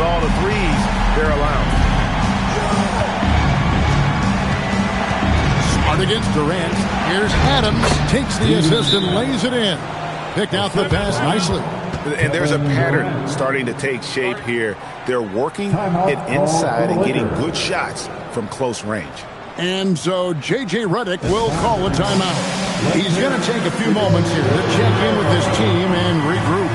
all the threes they're allowing. Smart against Durant. Here's Adams. Takes the assist and lays it in. Picked out the pass nicely. And there's a pattern starting to take shape here. They're working it inside and getting good shots from close range. And so J.J. Redick will call a timeout. He's going to take a few moments here to check in with his team and regroup.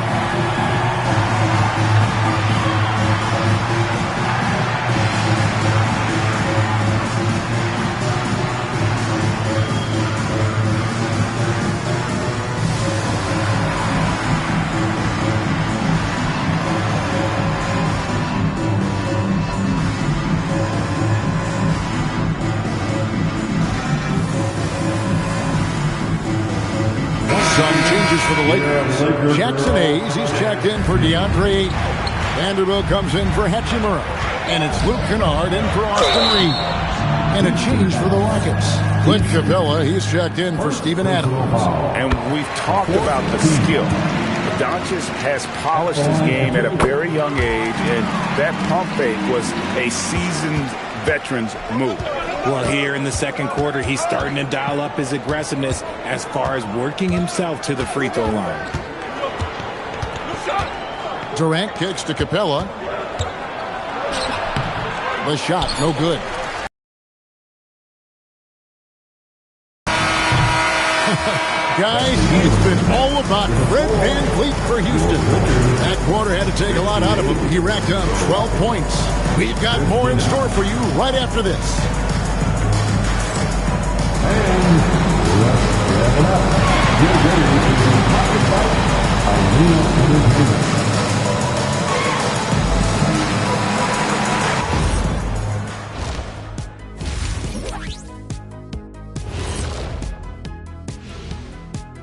For the Lakers. Jackson Hayes, he's checked in for DeAndre Ayton. Vanderbilt comes in for Hachimura. And it's Luke Kennard in for Austin Reeves. And a change for the Rockets. Clint Capella, he's checked in for Steven Adams. And we've talked about the skill. Doncic has polished his game at a very young age, and that pump fake was a seasoned veteran's move. Well, here in the second quarter, he's starting to dial up his aggressiveness as far as working himself to the free throw line. Durant kicks to Capella. The shot, no good. Guys, it's been all about Fred VanVleet for Houston. That quarter had to take a lot out of him. He racked up 12 points. We've got more in store for you right after this.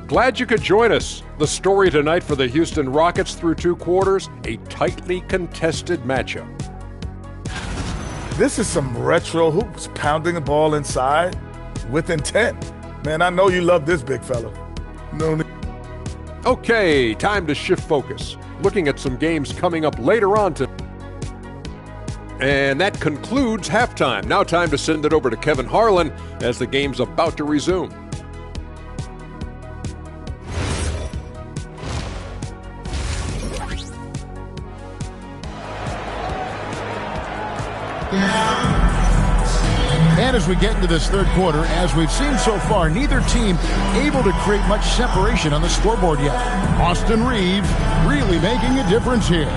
Glad you could join us. The story tonight for the Houston Rockets through two quarters, a tightly contested matchup. This is some retro hoops, pounding the ball inside with intent. Man, I know you love this big fella. No need. Okay, time to shift focus. Looking at some games coming up later on tonight. And that concludes halftime. Now time to send it over to Kevin Harlan as the game's about to resume. And as we get into this third quarter, as we've seen so far, neither team able to create much separation on the scoreboard yet. Austin Reeves really making a difference here.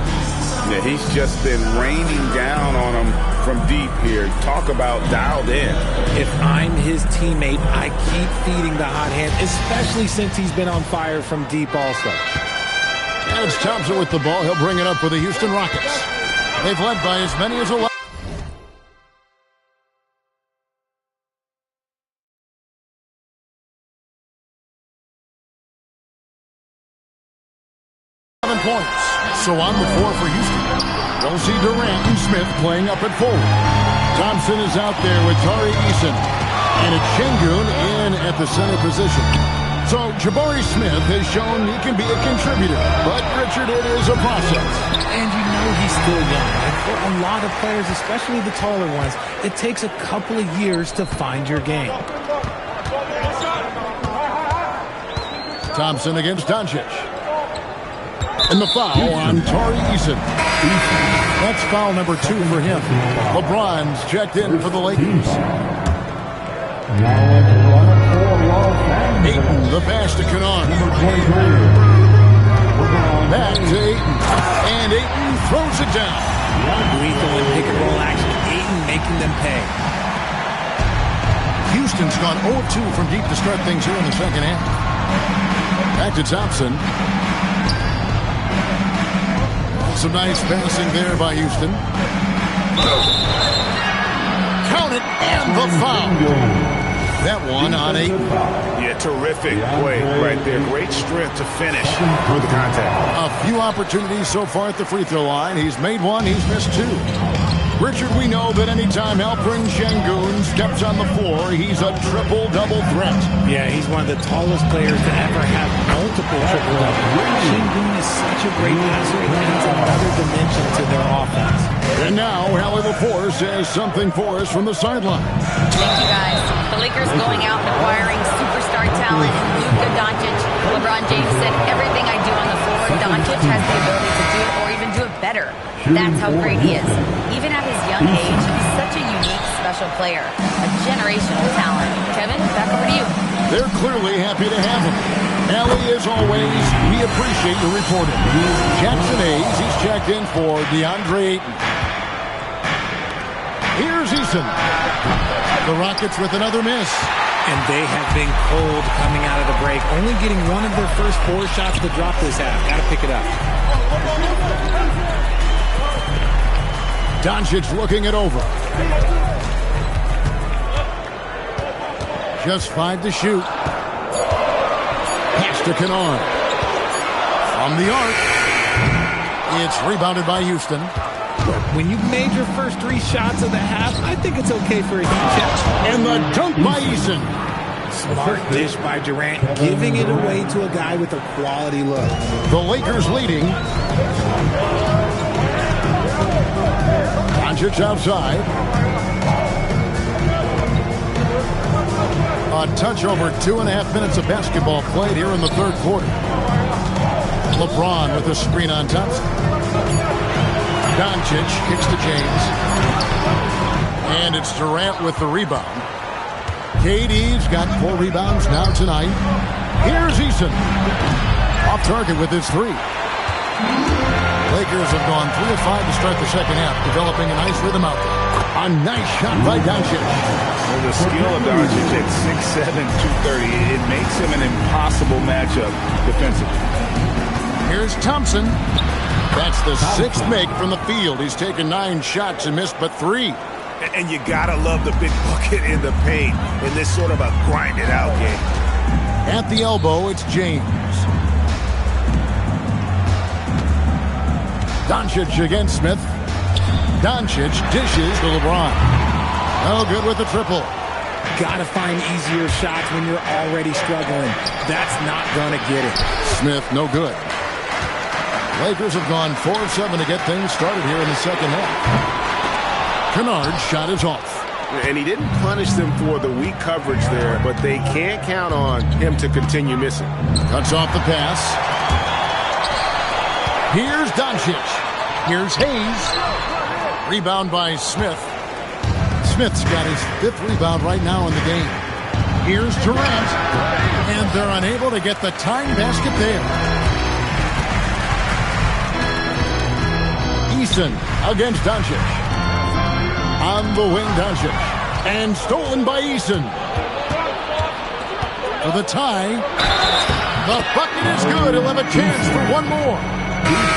Yeah, he's just been raining down on him from deep here. Talk about dialed in. If I'm his teammate, I keep feeding the hot hand, especially since he's been on fire from deep also. And it's Thompson with the ball. He'll bring it up for the Houston Rockets. They've led by as many as 11. Points. So on the floor for Houston, we'll see Durant and Smith playing up at forward. Thompson is out there with Tari Eason. And it's Şengün in at the center position. So Jabari Smith has shown he can be a contributor. But, Richard, it is a process. And you know he's still young. And for a lot of players, especially the taller ones, it takes a couple of years to find your game. Thompson against Doncic. And the foul on Tari Eason. That's foul number 2 for him. LeBron's checked in for the Lakers. Ayton, the pass to Kennard. Back to Ayton. And Ayton throws it down. Lethal and pick and roll action. Ayton making them pay. Houston's gone 0-2 from deep to start things here in the second half. Back to Thompson. Some nice passing there by Houston. Count it, and the foul. That one on 8. Yeah, terrific play right there. Great strength to finish through the contact. A few opportunities so far at the free throw line. He's made 1, he's missed 2. Richard, we know that anytime Alperen Şengün steps on the floor, he's a triple-double threat. Yeah, he's one of the tallest players to ever have multiple triple-doubles. Şengün is such a great passer, and adds another dimension to their offense. And now, Hallie LaForce says something for us from the sideline. Thank you, guys. The Lakers going out and acquiring superstar talent in Luka Doncic. LeBron James said, everything I do on the floor, Doncic has the ability to do it or even do it better. That's how great he is. Even at his young age, he's such a unique, special player. A generational talent. Kevin, back over to you. They're clearly happy to have him. Allie, as always, we appreciate your reporting. Jackson Hayes, he's checked in for DeAndre Ayton. Here's Eason. The Rockets with another miss. And they have been cold coming out of the break. Only getting one of their first 4 shots to drop this half. Got to pick it up. Doncic looking it over. Just 5 to shoot. Pass to Kennard. From the arc. It's rebounded by Houston. When you've made your first 3 shots of the half, I think it's okay for a heat check. And the dunk by Eason. Smart dish by Durant, giving it away to a guy with a quality look. The Lakers leading. Doncic outside. A touch over 2.5 minutes of basketball played here in the third quarter. LeBron with a screen on Thompson. Doncic kicks to James. And it's Durant with the rebound. KD's got 4 rebounds now tonight. Here's Eason. Off target with his 3. Lakers have gone 3 of 5 to start the second half, developing a nice rhythm out there. A nice shot by Doncic. Well, the skill of Doncic at 6'7", 230, it makes him an impossible matchup defensively. Here's Thompson. That's the 6th make from the field. He's taken 9 shots and missed but 3. And you gotta love the big bucket in the paint in this sort of a grind-it-out game. At the elbow, it's James. Doncic against Smith. Doncic dishes to LeBron. No good with the triple. Gotta find easier shots when you're already struggling. That's not gonna get it. Smith, no good. Lakers have gone 4 of 7 to get things started here in the second half. Kennard's shot is off. And he didn't punish them for the weak coverage there, but they can't count on him to continue missing. Cuts off the pass. Here's Doncic. Here's Hayes. Rebound by Smith. Smith's got his 5th rebound right now in the game. Here's Durant. And they're unable to get the tying basket there. Eason against Doncic. On the wing, Doncic. And stolen by Eason. For the tie. The bucket is good. He'll have a chance for one more.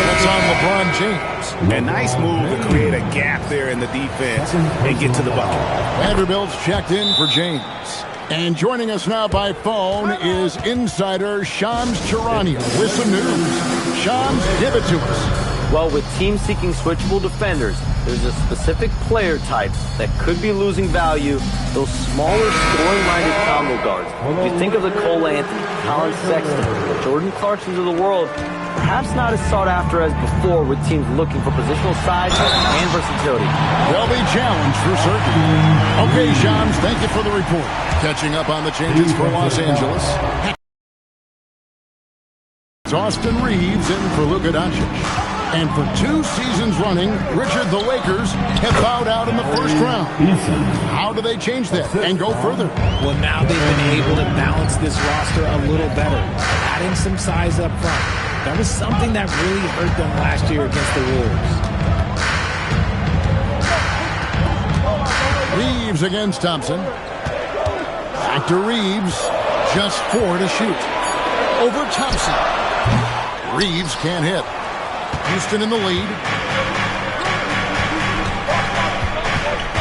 That's on LeBron James. A nice move to create a gap there in the defense and get to the bucket. Vanderbilt's checked in for James. And joining us now by phone is insider Shams Charania with some news. Shams, give it to us. Well, with teams seeking switchable defenders, there's a specific player type that could be losing value, those smaller scoring-minded combo guards. You think of the Cole Anthony, Colin Sexton, the Jordan Clarksons of the world, perhaps not as sought after as before with teams looking for positional size and versatility. They'll be challenged for certain. Okay, Shams, thank you for the report. Catching up on the changes for Los Angeles. It's Austin Reeves in for Luka Doncic. And for 2 seasons running, Richard, the Lakers have bowed out in the first round. How do they change that and go further? Well, now they've been able to balance this roster a little better, adding some size up front. That was something that really hurt them last year against the Wolves. Reeves against Thompson. Back to Reeves. Just 4 to shoot. Over Thompson. Reeves can't hit. Houston in the lead.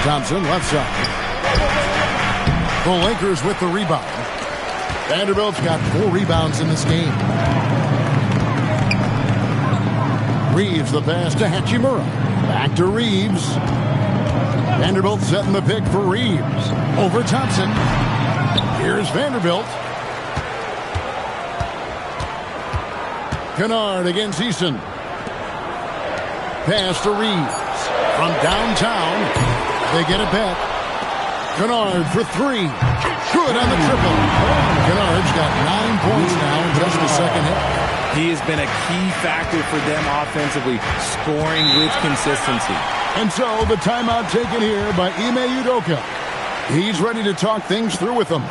Thompson left side. The Lakers with the rebound. Vanderbilt's got 4 rebounds in this game. Reeves the pass to Hachimura. Back to Reeves. Vanderbilt setting the pick for Reeves. Over Thompson. Here's Vanderbilt. Kennard against Eason. Pass to Reeves. From downtown, they get it back. Kennard for three. Good on the triple. Kennard's got 9 points now in just the second half. He has been a key factor for them offensively, scoring with consistency. And so the timeout taken here by Ime Udoka. He's ready to talk things through with them.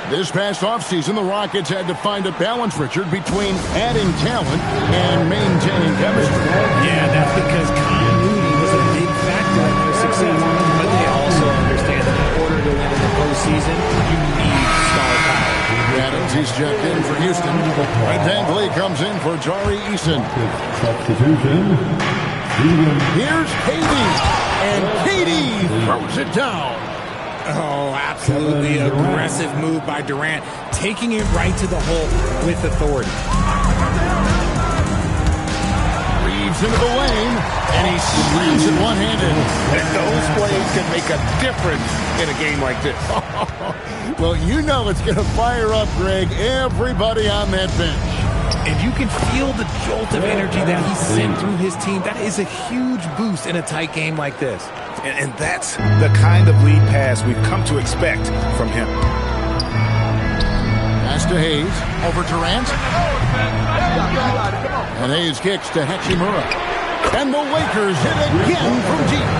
This past offseason, the Rockets had to find a balance, Richard, between adding talent and maintaining chemistry. Yeah, that's because continuity was a big factor in their success. But they also understand that in order to win in the postseason, you need star power. Adams, he's checked in for Houston. Red Van Vliet comes in for Tari Eason. Here's Katie, and Katie throws it down. Oh, absolutely aggressive move by Durant, taking it right to the hole with authority. Reeves into the lane, and he slams it one-handed. And those plays can make a difference in a game like this. Well, you know it's going to fire up, Greg, everybody on that bench. And you can feel the jolt of energy that he sent through his team. That is a huge boost in a tight game like this. And that's the kind of lead pass we've come to expect from him. Pass to Hayes, over Durant. And Hayes kicks to Hachimura. And the Lakers hit again from deep.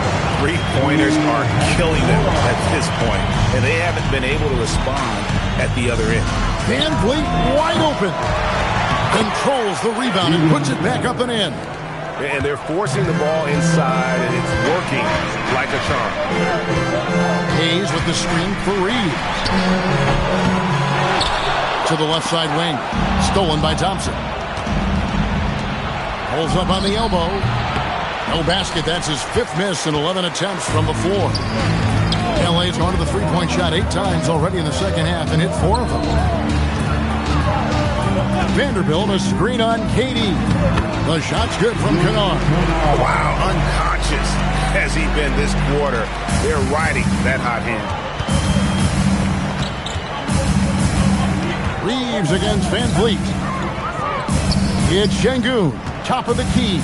Three-pointers are killing them at this point, and they haven't been able to respond at the other end. Van Vliet wide open. Controls the rebound and puts it back up and in. And they're forcing the ball inside, and it's working like a charm. Hayes with the screen for Reeves. To the left side wing. Stolen by Thompson. Holds up on the elbow. No basket. That's his 5th miss in 11 attempts from the floor. LA's gone to the three-point shot 8 times already in the second half and hit 4 of them. Vanderbilt, a screen on Katie. The shot's good from Kennard. Wow, unconscious has he been this quarter. They're riding that hot hand. Reeves against Van Vliet. It's Şengün, top of the key.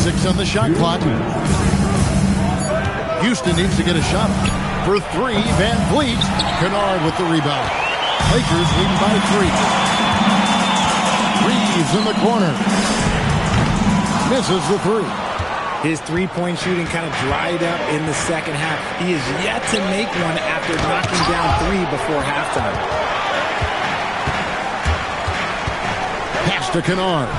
6 on the shot clock. Houston needs to get a shot for 3. Van Vliet. Kennard with the rebound. Lakers leading by 3. Reeves in the corner. Misses the 3. His three-point shooting kind of dried up in the second half. He is yet to make one after knocking down 3 before halftime. Pass to Kennard.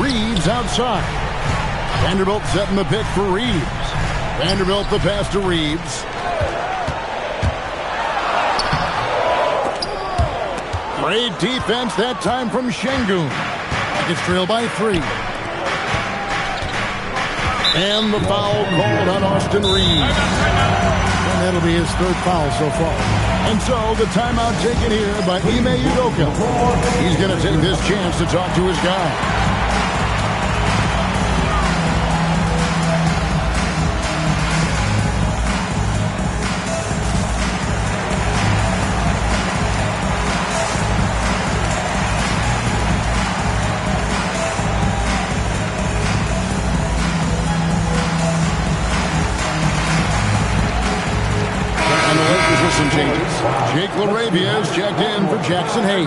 Reeves outside. Vanderbilt setting the pick for Reeves. Vanderbilt the pass to Reeves. Great defense that time from Şengün. It's trailed by 3. And the foul called on Austin Reeves. And that'll be his 3rd foul so far. And so the timeout taken here by Ime Udoka. He's going to take this chance to talk to his guy. Some changes. Jake LaRavia is checked in for Jackson Hayes.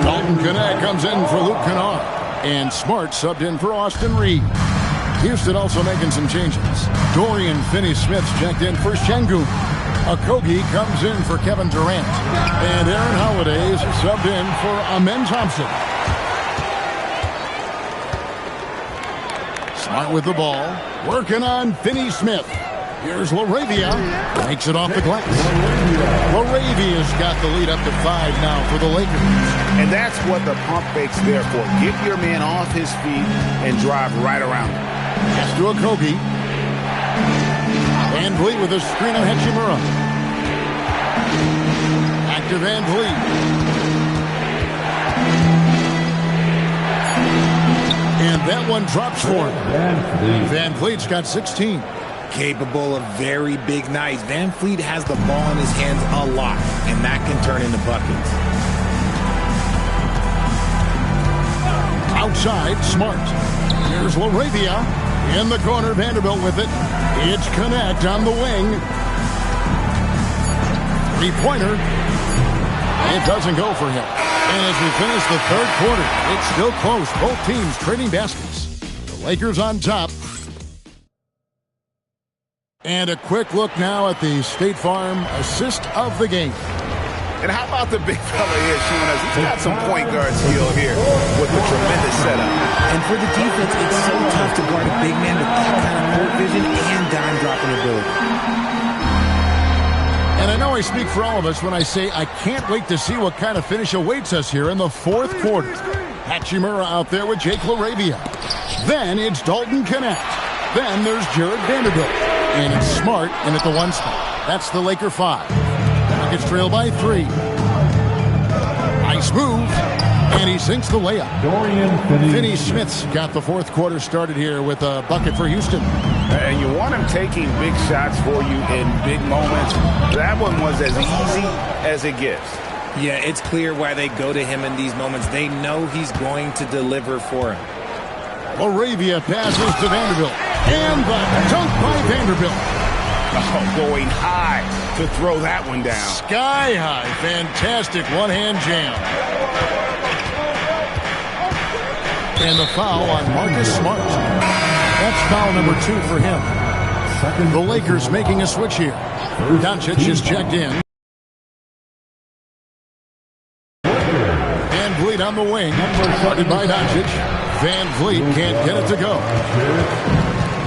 Dalton Knecht comes in for Luke Kennard. And Smart subbed in for Austin Reeves. Houston also making some changes. Dorian Finney-Smith checked in for Şengün. Okogie comes in for Kevin Durant. And Aaron Holiday is subbed in for Amen Thompson. Smart with the ball. Working on Finney-Smith. Here's LaRavia. Makes it off the glass. LaRavia's got the lead up to 5 now for the Lakers. And that's what the pump fake's there for. Get your man off his feet and drive right around him. Pass to Okogie. Van Vliet with a screen on Hachimura. Back to Van Vliet. And that one drops for him. Van Vliet's got 16. Capable of very big nights. Van Vliet has the ball in his hands a lot, and that can turn into buckets. side, Smart. Here's LaRavia. In the corner, Vanderbilt with it. It's Connect on the wing. Three-pointer. It doesn't go for him. And as we finish the third quarter, it's still close. Both teams trading baskets. The Lakers on top. And a quick look now at the State Farm assist of the game. And how about the big fella here showing us he's got some point guard skill here with the tremendous setup. And for the defense, it's so tough to guard a big man with that kind of court vision and dime dropping ability. And I know I speak for all of us when I say I can't wait to see what kind of finish awaits us here in the fourth quarter. Hachimura out there with Jake LaRavia. Then it's Dalton Connect. Then there's Jared Vanderbilt. And it's Smart in at the one spot. That's the Laker 5. Rockets trail by 3. Nice move. And he sinks the layup. Finney Smith's got the fourth quarter started here with a bucket for Houston. And you want him taking big shots for you in big moments. That one was as easy as it gets. Yeah, it's clear why they go to him in these moments. They know he's going to deliver for him. LaRavia passes to Vanderbilt. And the dunk by Vanderbilt. Oh, going high to throw that one down. Sky high. Fantastic one-hand jam. And the foul on Marcus Smart. That's foul number 2 for him. The Lakers making a switch here. Doncic is checked in. Van Vliet on the wing. Started by Doncic. Van Vliet can't get it to go.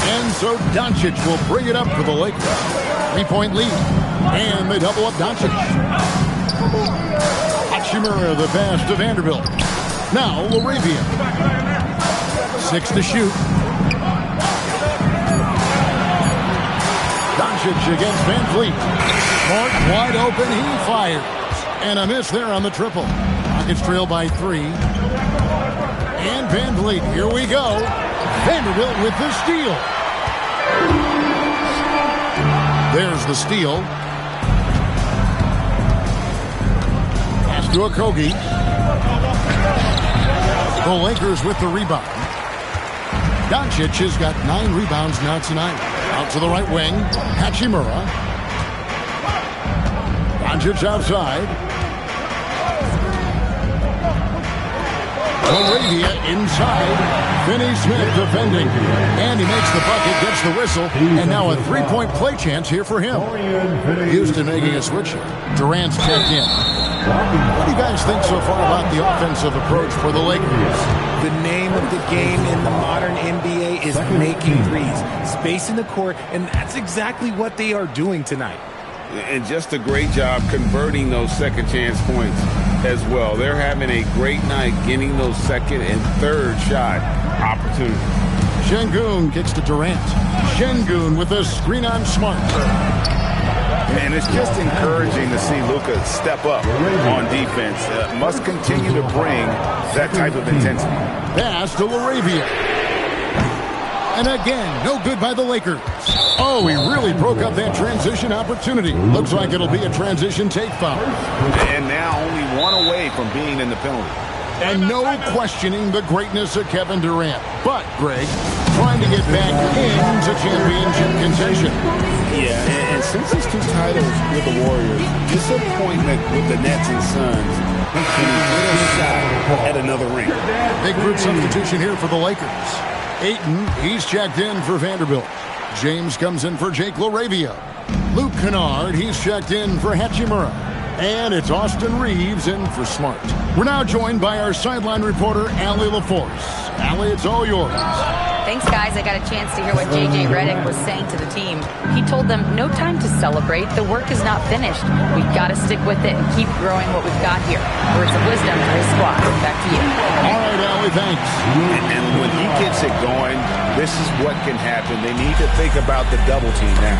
And so Doncic will bring it up for the Lakers. 3-point lead. And they double up Doncic. Hachimura the pass to Vanderbilt. Now LaRavia. 6 to shoot. Doncic against Van Vliet. Smart wide open. He fires. And a miss there on the triple. Rockets trail by 3. And Van Vliet. Here we go. Vanderbilt with the steal. There's the steal. Pass to Okogie. The Lakers with the rebound. Doncic has got 9 rebounds now tonight. Out to the right wing. Hachimura. Doncic outside. LaRavia inside. Finney Smith defending. And he makes the bucket, gets the whistle. And now a 3-point play chance here for him. Houston making a switch here. Durant's checked in. What do you guys think so far about the offensive approach for the Lakers? The name of the game in the modern NBA is making threes. Spacing the court, and that's exactly what they are doing tonight. And just a great job converting those second chance points as well. They're having a great night getting those second and third shot opportunities. Şengün kicks to Durant. Şengün with a screen on Smart. And it's just encouraging to see Luka step up on defense. Must continue to bring that type of intensity. Pass to LaRavia. And again, no good by the Lakers. Oh, he really broke up that transition opportunity. Looks like it'll be a transition take foul. And now only one away from being in the penalty. And no questioning the greatness of Kevin Durant. But, Greg, trying to get back into championship contention. Yeah, and since his 2 titles with the Warriors, disappointment with the Nets and Suns, and he hit a shot at another ring. Big group substitution here for the Lakers. Ayton, he's checked in for Vanderbilt. James comes in for Jake LaRavia. Luke Kennard, he's checked in for Hachimura. And it's Austin Reeves in for Smart. We're now joined by our sideline reporter, Allie LaForce. Allie, it's all yours. Thanks, guys. I got a chance to hear what J.J. Redick was saying to the team. He told them, no time to celebrate. The work is not finished. We've got to stick with it and keep growing what we've got here. Words of wisdom for his squad. Back to you. All right, Allie, thanks. And when he gets it going, this is what can happen. They need to think about the double team now.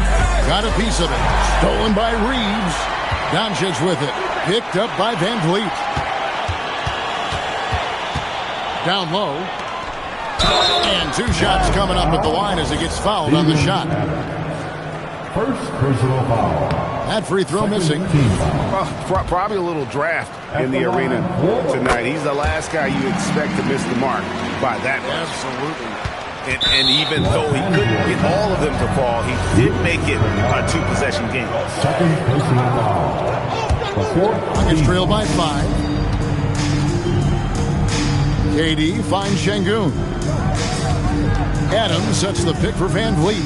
Got a piece of it. Stolen by Reeves. Doncic with it. Picked up by Van Vliet. Down low. And 2 shots coming up at the line as he gets fouled on the shot. First personal foul. That free throw missing. Probably a little draft in the arena tonight. He's the last guy you expect to miss the mark by that much. Absolutely. And even though he couldn't get all of them to fall, he did make it a two-possession game. Rockets trail by 5. KD finds Şengün. Adams sets the pick for Van Vliet.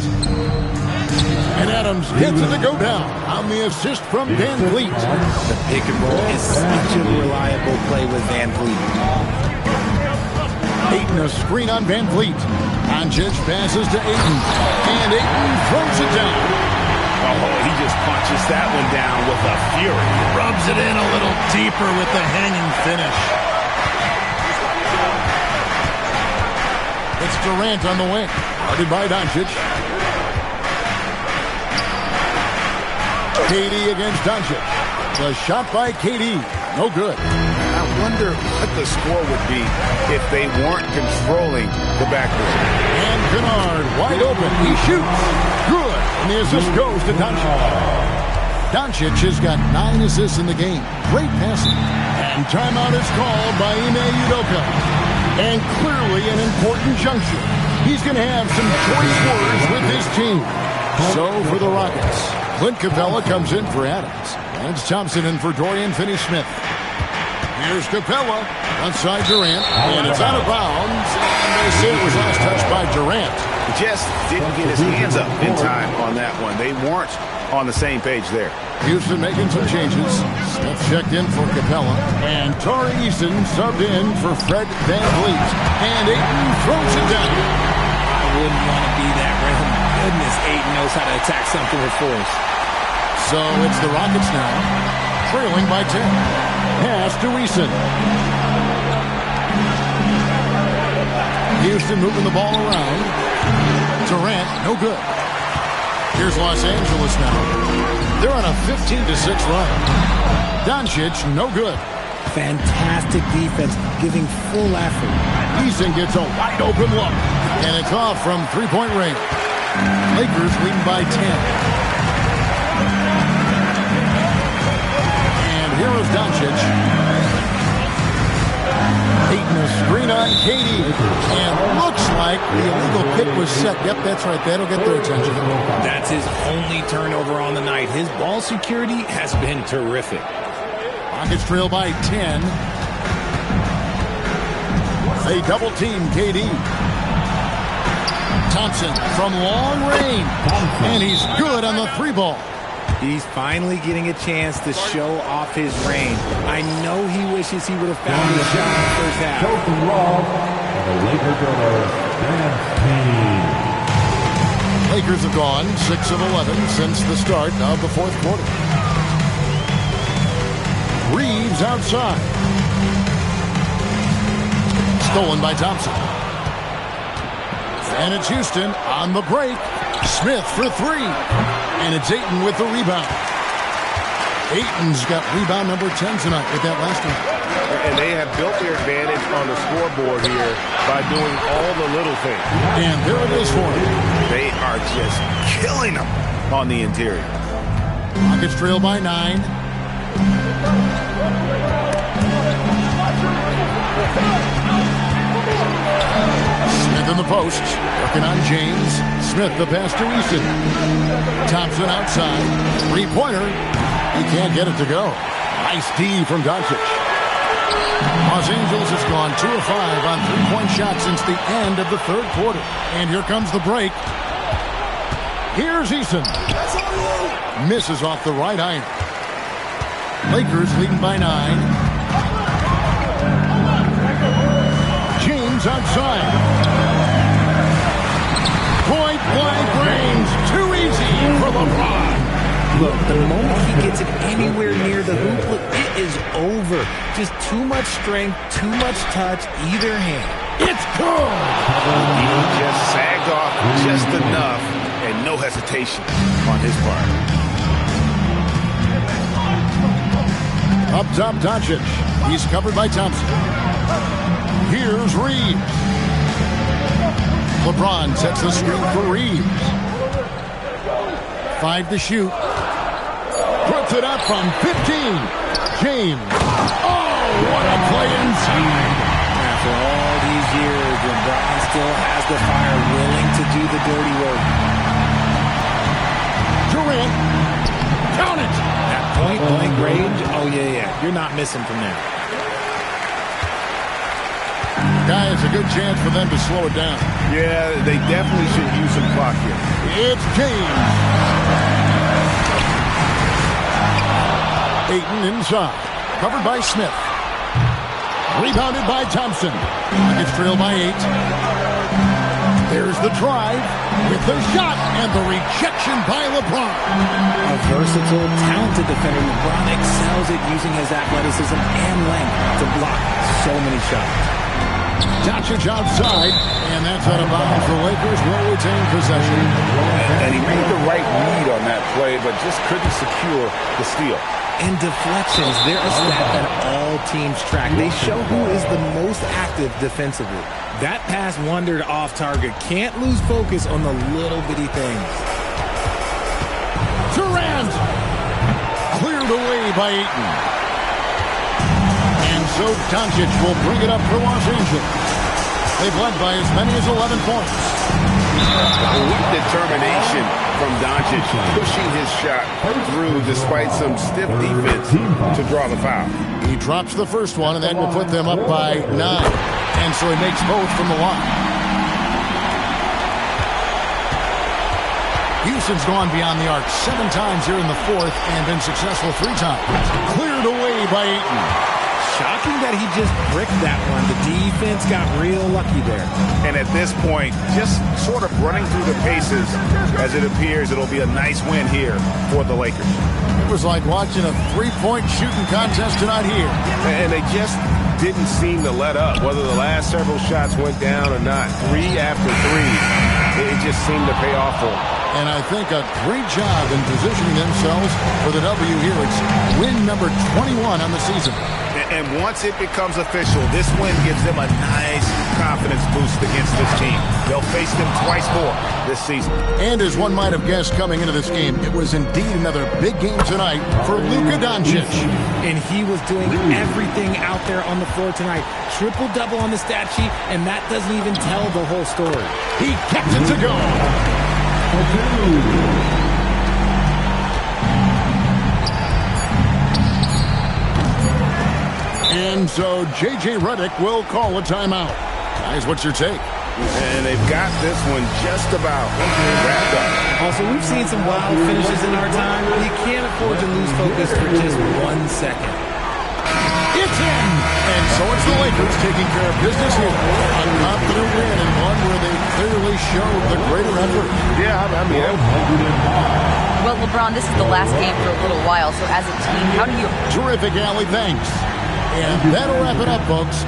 And Adams hits it to go down on the assist from Van Vliet. The pick and roll is such a reliable play with Van Vliet. Ayton a screen on Van Vliet. Doncic passes to Ayton. And Ayton throws it down. Oh, he just punches that one down with a fury. Rubs it in a little deeper with the hanging finish. It's Durant on the wing. Guarded by Doncic. KD against Doncic. The shot by KD. No good. I wonder what the score would be if they weren't controlling the backcourt. And Kennard wide open. He shoots. Good. And the assist goes to Doncic. Doncic has got 9 assists in the game. Great passing. And timeout is called by Ime Udoka. And clearly an important juncture. He's going to have some choice words with his team. So for the Rockets, Clint Capella comes in for Adams. Lance Thompson in for Dorian Finney-Smith. Here's Capella outside Durant. And it's out of bounds. And they say it was last touched by Durant. Just didn't get his hands up in time on that one. They weren't on the same page there. Houston making some changes. Smith checked in for Capella. And Tari Eason subbed in for Fred Van Vliet. And Ayton throws it down. I wouldn't want to be that rim. Goodness, Ayton knows how to attack something with force. So it's the Rockets now, trailing by 10. Pass to Eason. Houston moving the ball around. Durant, no good. Here's Los Angeles now. They're on a 15-6 run. Doncic, no good. Fantastic defense, giving full effort. Eason gets a wide open look. And it's off from three-point range. Lakers leading by 10. And here is Doncic. Ayton a screen on KD. And looks like the illegal pick was set. Yep, that's right. That'll get their attention. That's his only turnover on the night. His ball security has been terrific. Rockets trail by 10. They double team KD. Thompson from long range. And he's good on the 3-ball. He's finally getting a chance to show off his range. I know he wishes he would have found the shot in the first half. Lakers have gone 6 of 11 since the start of the fourth quarter. Reeves outside. Stolen by Thompson. And it's Houston on the break. Smith for 3. And it's Ayton with the rebound. Ayton's got rebound number 10 tonight with that last one. And they have built their advantage on the scoreboard here by doing all the little things. And there it is for him. They are just killing them on the interior. Rockets trail by 9. Smith in the post, working on James. Smith the pass to Eason. Thompson outside. 3-pointer. He can't get it to go. Nice D from Doncic. Los Angeles has gone 2 of 5 on 3-point shots since the end of the third quarter. And here comes the break. Here's Eason. Misses off the right iron. Lakers leading by 9. James outside. Point blank range. Too easy for LeBron. Look, the moment he gets it anywhere near the hoop, look, it is over. Just too much strength, too much touch, either hand. It's good. He just sagged off just enough and no hesitation on his part. Up top, Doncic. He's covered by Thompson. Here's Reeves. LeBron sets the screen for Reeves. 5 to shoot. Puts it up from 15. James. Oh, what a play inside. After all these years, LeBron still has the fire, willing to do the dirty work. Durant. Count it. That point-blank range, oh, yeah. You're not missing from there. Guys, a good chance for them to slow it down. Yeah, they definitely should use some clock here. It's James. Ayton inside. Covered by Smith. Rebounded by Thompson. Nuggets trail by 8. There's the drive with the shot and the rejection by LeBron. A versatile, talented defender, LeBron excels at using his athleticism and length to block so many shots. Doncic outside, and that's out of bounds. The Lakers will retain possession. And he made the right read on that play, but just couldn't secure the steal. And deflections, they're a stat that all teams track. They show who is the most active defensively. That pass wandered off target. Can't lose focus on the little bitty things. Durant! Cleared away by Ayton. And so Doncic will bring it up for Los Angeles. They've led by as many as 11 points. What determination from Doncic, pushing his shot through despite some stiff defense to draw the foul. He drops the first one, and that will put them up by 9. And so he makes both from the line. Houston's gone beyond the arc 7 times here in the fourth and been successful 3 times. Cleared away by Ayton. Shocking that he just bricked that one. The defense got real lucky there. And at this point, just sort of running through the paces, as it appears it'll be a nice win here for the Lakers. It was like watching a 3-point shooting contest tonight here. And they just didn't seem to let up, whether the last several shots went down or not. 3 after 3, it just seemed to pay off for them. And I think a great job in positioning themselves for the W here. It's win number 21 on the season. And once it becomes official, this win gives them a nice confidence boost against this team. They'll face them twice more this season. And as one might have guessed coming into this game, it was indeed another big game tonight for Luka Doncic. And he was doing everything out there on the floor tonight. Triple-double on the stat sheet, and that doesn't even tell the whole story. He kept it to go. And so J.J. Redick will call a timeout. Guys, what's your take? And they've got this one just about wrapped up. Also, we've seen some wild finishes in our time. You can't afford to lose focus for just 1 second. It's in! And so it's the Lakers taking care of business here. A confident win and one where they clearly showed the greater effort. Yeah, I mean... Well, LeBron, this is the last game for a little while, so as a team, how do you... Terrific, Allie. Thanks. And that'll wrap it up, folks.